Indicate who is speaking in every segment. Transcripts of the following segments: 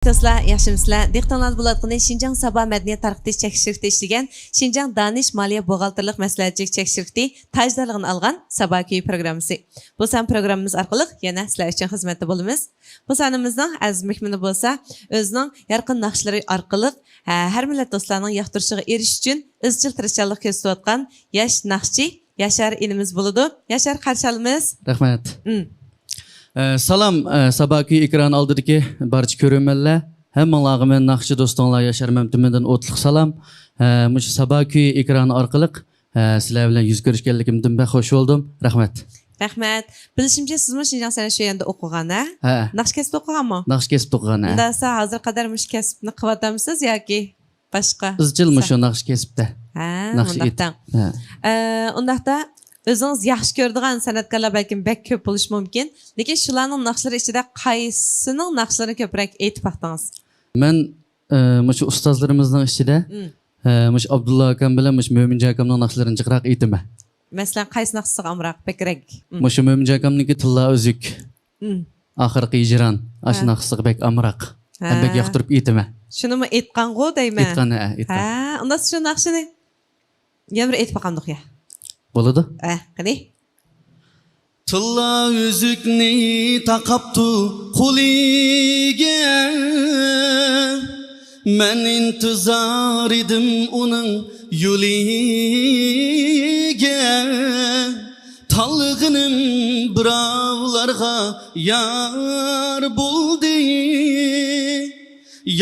Speaker 1: Dostlar, yaxşımısızlar. Dehqonlar bulatqını Şinjan Sabah Mədəniyyət Tarixi çəkişirikdə işləyən Şinjan Daniş Maliyyə Buğaltırlıq Məsləhətçilik çəkişirikdə tajdarlığını alğan Sabah Köyü proqramısı. Bu san proqramımız arqılıq yana sizlər üçün xizmətdə bolumuz. Bu sanımızın əziz mehmini bolsa, özünün yarqın naxışları arqılıq hər millət dostlarının yaxtırışığı eriş üçün izchil tirishchanlik ko'rsatayotgan yosh naxshi Yaşar inimiz buludu. Yaşar qarşalımız.
Speaker 2: Rahmat. Salam Sabah Köyü ekran aldırki barcha ko'rmanlar. Hammalarga men naqshi do'stonlar Yaşar Mamtumidan o'tliq salam. Mush Sabah Köyü ekranı orqali sizlar bilan yuz ko'rishganligimdan bek xush bo'ldim. Rahmat.
Speaker 1: Rahmat. Bilishimcha sizmi Şinjan səni shu yerda o'qigan, ha? Naqsh kasb o'qiganmi?
Speaker 2: Naqsh kasb o'qigan, ha.
Speaker 1: Unda siz hozir qadar mush kasbni qilyapmisiz yoki boshqa?
Speaker 2: Izchil shu naqsh kasbda.
Speaker 1: Undaqdan. Undaqda özünüz yaxşı gördüğün sanatkarlar belki bek köp buluş mümkün. Lekin shularning naqshlari ichida qaysining naqshlarini ko'proq aytib baqdingiz?
Speaker 2: Men mush ustozlarimizning ichida mush Abdulla akam bilan mush Mo'minjon akamning naqshlarini jiqroq aytaman.
Speaker 1: Masalan, qaysi naqsi amroq bekrak?
Speaker 2: Mush Mo'minjon akamniki tilla o'zik. Oxirgi ijron. Ash naqsi bek amroq. Bek yoqtirib aytaman.
Speaker 1: Shunimi aytqan-ku deyman.
Speaker 2: Aytqan, aytqan.
Speaker 1: Unda shu naqshini yana bir aytib baqandiq ya.
Speaker 2: Bo'ladi.
Speaker 1: Qani?
Speaker 3: Tilla üzükni taqaptu quliga. Men intizar edim uning yo'liga. Talg'inim birovlarga yar bo'ldi.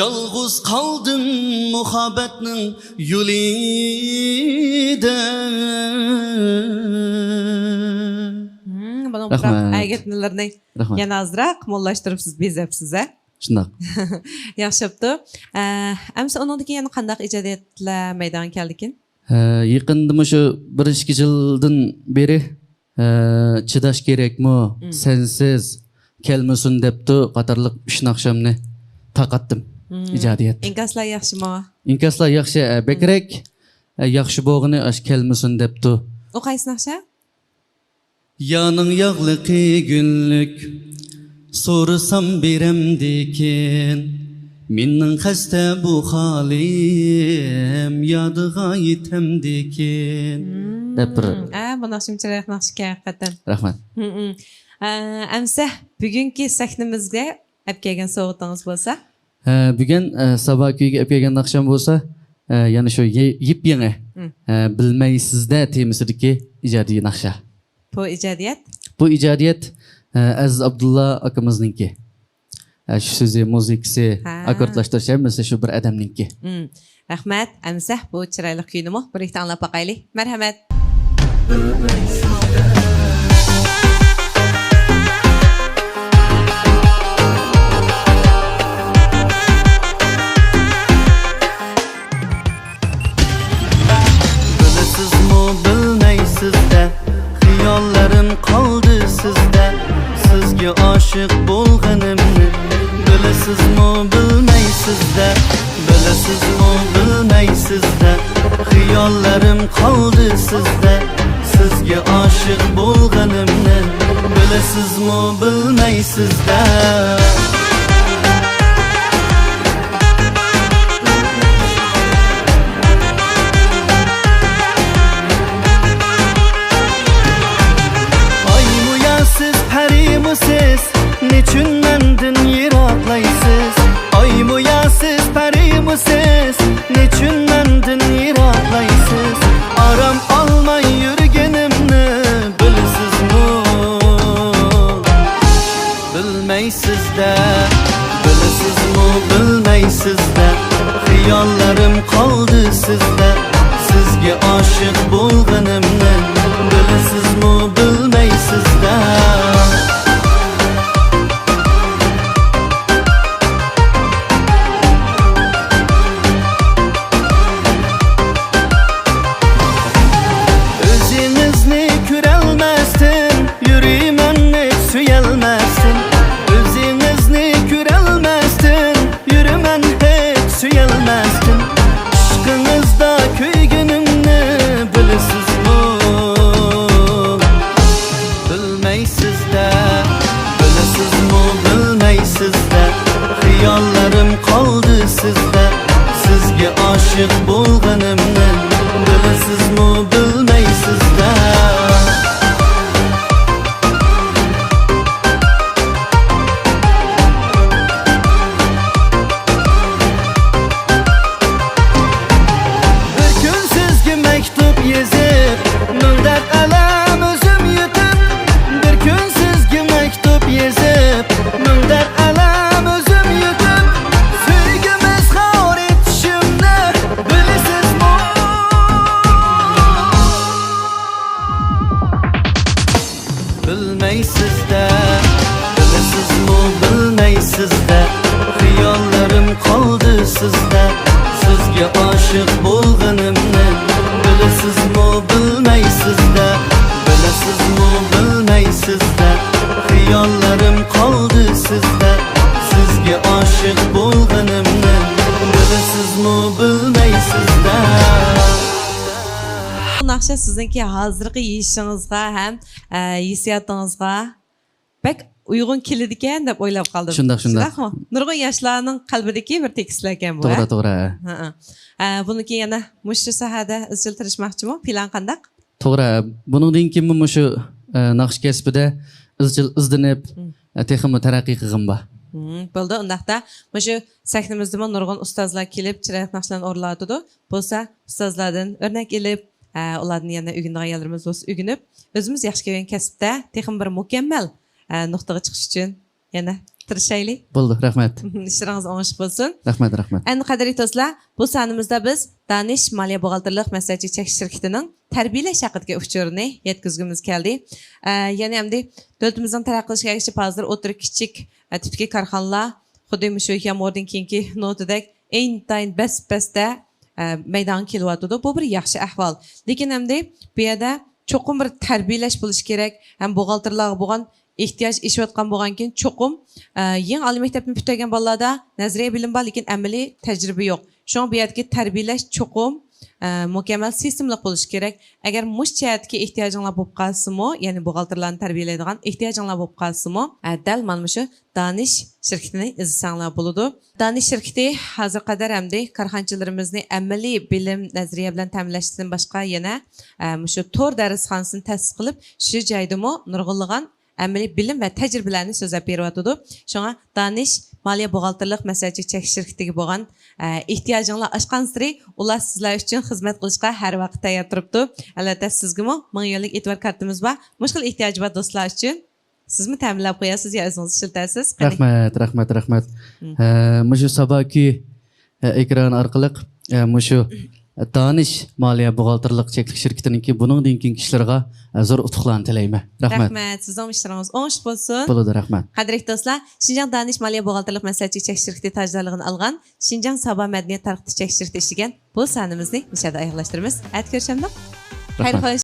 Speaker 3: Yalğız qaldım muhabbatning yo'lida.
Speaker 1: Bana bu ayetlerni yana azroq mollashtiribsiz, bezabsiz, ha?
Speaker 2: Shundoq.
Speaker 1: Yaxshi bo'pti. Amsa uningdagi yana qanday ijodiyatlar maydonga keldikin?
Speaker 2: Yaqinda shu 1-2 yildan beri chidash kerakmi, sensiz kelmasin debdi qatorliq 3 naqshamni taqatdim. İcadiyat.
Speaker 1: İnkaslar yaxshimi?
Speaker 2: İnkaslar yaxshi, bekrak yaxshi bo'g'ini ash kelmasin debdi.
Speaker 1: O qaysi naqsha?
Speaker 3: Yanın yağlıqı günlük sorsam beremdikin. Minning xasta bu halim yadığa yetemdikin.
Speaker 2: Debir.
Speaker 1: Bu naqshim chiroyli naqshga haqiqatan.
Speaker 2: Rahmat.
Speaker 1: Amsa bugungi sahnamizga olib kelgan sovg'atingiz bo'lsa?
Speaker 2: Bugun Sabah Köyü'ge olib kelgan naqsham bo'lsa, yana shu yip-yangi bilmaysizda temisidagi ijodiy naqsha.
Speaker 1: Bu ijodiyat?
Speaker 2: Bu ijodiyat Aziz Abdulla akamizninki. Shu so'zi, muzikasi, akkordlashtirish hammasi shu bir odamninki.
Speaker 1: Rahmat. Amsa bu chiroyli kuyni birlikda anglab boqaylik. Marhamat.
Speaker 3: Sizde xiyollarım qaldı sizde. Sizge aşık bo'lganimni bilasizmi bilmaysizda. Bilasizmi bilmaysizda. Xiyollarım qaldı sizde. Sizge aşık bo'lganimni bilasizmi bilmaysizda. Siz niçin mendin yiraklaysiz? Ay mı ya siz, peri mi siz? Niçin mendin yiraklaysiz? Aram almay yürgenimni bilisiz mi? Bilmeysiz de, bilisiz mi? Bilmeysiz de. Xiyollarım qaldı sizde. Sizge aşık bo'lganimni bilisiz mi? Bilmeysiz de. Yürümen hiç suyelmezdim. Aşkınızda qoldi sizda. Sizga oshiq bo'lganimni bilasizmi, bilmaysizda. Bir kun sizga maktub yozib, ming dard alam o'zim yutib. Bir kun sizga maktub yozib, ming dard alam o'zim yutib. Sevgimiz xor etishimni bilasizmi? Bilmaysizda, bilasizmi, bilmaysizda. Xiyollarim qoldi sizda. Sizga oshiq bo'lganimni bilasizmi, bilmaysizda. Bilasizmi, bilmaysizda. Xiyollarim qoldi sizda. Sizga oshiq bo'lganimni bilasizmi, bilmaysizda.
Speaker 1: Bu naqsha sizningki hozirgi yeyishingizga ham hissiyotingizga bak uyg'un keladi ekan deb o'ylab qoldim.
Speaker 2: Shundoq.
Speaker 1: Nurg'un yoshlarning qalbidagi bir tekstlar ekan bu.
Speaker 2: To'g'ri.
Speaker 1: Buniki yana mushu sohada izchil tirishmoqchimi? Plan qandaq?
Speaker 2: To'g'ri. Buningdan keyin shu naqsh kasbida izchil izlanib, texmi taraqqiy qilgan bor.
Speaker 1: Bo'ldi. Undaqda mushu sahnimizda nurg'un ustozlar kelib, chiroyli naqshlarni o'rlatadi. Bo'lsa, ustozlardan o'rnak olib, ularni yana o'rgangan ayollarimiz bo'lsa o'rganib, o'zimiz yaxshi ko'rgan kasbda texmi bir mukammal nuqtaga chiqish uchun yana tirishaylik.
Speaker 2: Bo'ldi, rahmat.
Speaker 1: İşleriniz oңuş bo'lsin.
Speaker 2: Rahmat.
Speaker 1: Endi qadrli do'stlar, bu sanimizda biz Danish Maliya buxgalterlik maslahatchi chekish shirkatining tarbiyalash haqidagi uchurini yetkazgimiz keldi. Yana hamda davlatimizning taraqqiyotiga erishib hozir o'tir kichik tipdagi korxonalar xuddi shu yomg'irdan keyingi notadek intayin bas-basda maydonga kelyotdi. Bu bir yaxshi ahvol. Lekin hamda bu yerda cho'qim bir tarbiyalash bo'lishi kerak. Ham buxgalterlarga bo'lgan ehtiyoj ishlayotgan bo'lgan keyin cho'qim yangi oliy maktabni bitirgan bolalarda nazariya bilim bor, lekin amaliy tajriba yo'q. Shunga bu yerdagi tarbiyalash cho'qim mukammal sistemli bo'lishi kerak. Agar mush jihatga ehtiyojinglar bo'lib qolsa-mu, ya'ni buxgalterlarni tarbiyalaydigan ehtiyojinglar bo'lib qolsa-mu, dal mana shu Danish shirkatini izlasanglar bo'ladi. Danish shirkati hozir qadar hamda korxonchilarimizni amaliy bilim nazariya bilan ta'minlashdan boshqa yana shu to'r darsxonasini ta'sis qilib, shu joydami nurg'unlagan amaliy bilim va tajribalarni so'zlab beryotdi. Shunga Danish Maliya buxgalterlik maslahatchi chekish shirkatiga bo'lgan ehtiyojinglar oshgan sari ular sizlar uchun xizmat qilishga har vaqt tayyor turibdi. Albatta sizga ming yo'llik e'tibor kartamiz bor. Mushkil ehtiyoji bor do'stlar uchun sizmi ta'minlab qo'yasiz yo o'zingiz ishlatasiz?
Speaker 2: Rahmat. Mushu Sabokuy ekran orqali mushu Danish Maliya buxgalterlik chekish shirkatininki buningdan keyingi ishlarga zo'r utuqlarni tilayman. Rahmat.
Speaker 1: Sizning ishlaringiz o'ng'ush bo'lsin.
Speaker 2: Bo'ladi, rahmat.
Speaker 1: Qadrli do'stlar, Xinjiang Danish Maliya buxgalterlik maslahatchi chekish shirkati tajdorligini olgan Xinjiang Sabah madaniyat tarixi chekish shirkati ishlagan bu sanimizni nishada oyoqlashtiramiz. At ko'rishamiz. Xayr